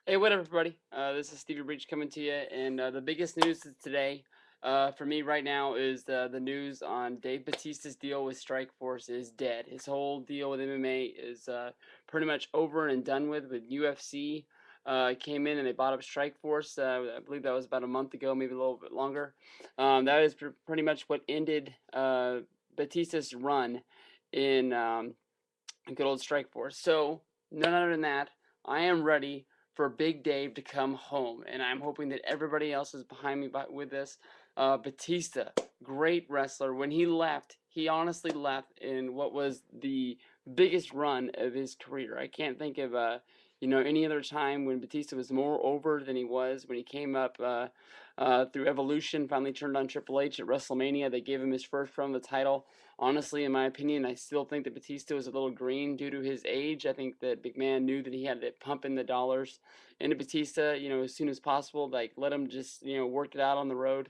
Hey, what up, everybody? This is Stevie Breech coming to you, and the biggest news of today for me right now is the news on Dave Batista's deal with Strikeforce is dead. His whole deal with MMA is pretty much over and done with UFC. Came in and they bought up Strikeforce. I believe that was about a month ago, maybe a little bit longer. That is pretty much what ended Batista's run in good old Strikeforce. So, none other than that, I am ready for Big Dave to come home, and I'm hoping that everybody else is behind me with this. Batista, great wrestler. When he left, he honestly left in what was the biggest run of his career. I can't think of any other time when Batista was more over than he was when he came up through Evolution. Finally turned on Triple H at WrestleMania. They gave him his first run of the title. Honestly, in my opinion, I still think that Batista was a little green due to his age. I think that McMahon knew that he had to pump in the dollars into Batista, as soon as possible. Like, let him just, work it out on the road.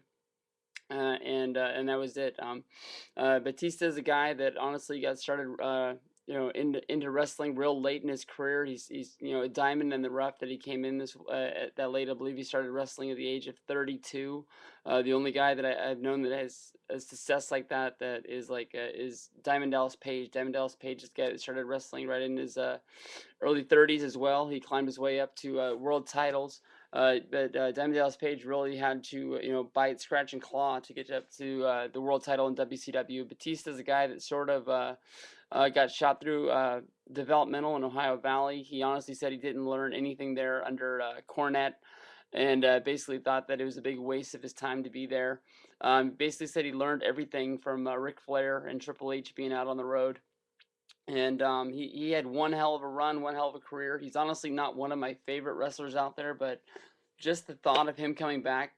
And that was it. Batista is a guy that honestly got started, into wrestling real late in his career. He's a diamond in the rough that he came in at that late. I believe he started wrestling at the age of 32. The only guy that I've known that has a success like that is Diamond Dallas Page. Diamond Dallas Page is the guy that started wrestling right in his early 30s as well. He climbed his way up to world titles. But Diamond Dallas Page really had to, bite, scratch, and claw to get up to the world title in WCW. Batista's a guy that sort of got shot through developmental in Ohio Valley. He honestly said he didn't learn anything there under Cornette, and basically thought that it was a big waste of his time to be there. Basically said he learned everything from Ric Flair and Triple H being out on the road. And he had one hell of a run, one hell of a career. He's honestly not one of my favorite wrestlers out there, but just the thought of him coming back,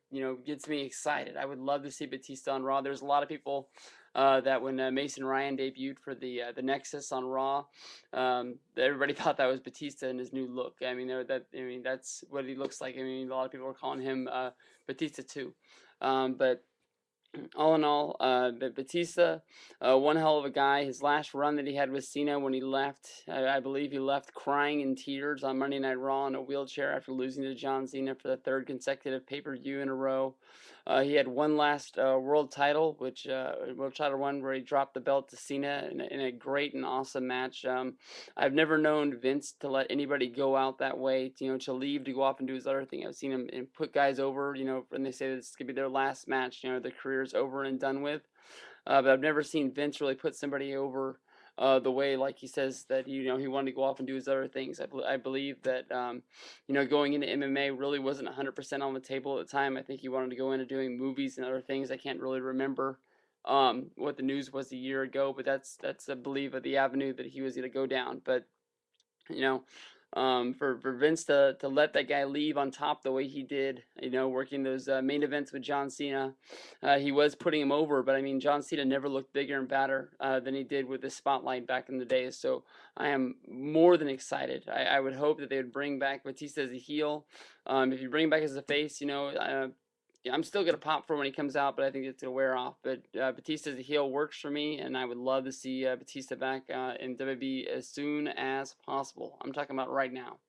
gets me excited. I would love to see Batista on Raw. There's a lot of people that when Mason Ryan debuted for the Nexus on Raw, everybody thought that was Batista in his new look. That's what he looks like. I mean, a lot of people are calling him Batista too. But all in all, Batista, one hell of a guy. His last run that he had with Cena when he left, I believe he left crying in tears on Monday Night Raw in a wheelchair after losing to John Cena for the third consecutive pay-per-view in a row. He had one last world title, which world title run where he dropped the belt to Cena in a great and awesome match. I've never known Vince to let anybody go out that way, to leave to go off and do his other thing. I've seen him and put guys over, when they say this could be their last match, their career's over and done with. But I've never seen Vince really put somebody over the way, like he says that he wanted to go off and do his other things. I believe that going into MMA really wasn't 100% on the table at the time. I think he wanted to go into doing movies and other things. I can't really remember what the news was a year ago, but that's I believe the avenue that he was going to go down. But you know, for Vince to let that guy leave on top the way he did, working those main events with John Cena, he was putting him over. But I mean, John Cena never looked bigger and badder than he did with the spotlight back in the days. So I am more than excited. I would hope that they would bring back Batista as a heel. If you bring him back as a face, yeah, I'm still gonna pop for when he comes out, but I think it's gonna wear off. But Batista as a heel works for me, and I would love to see Batista back in WWE as soon as possible. I'm talking about right now.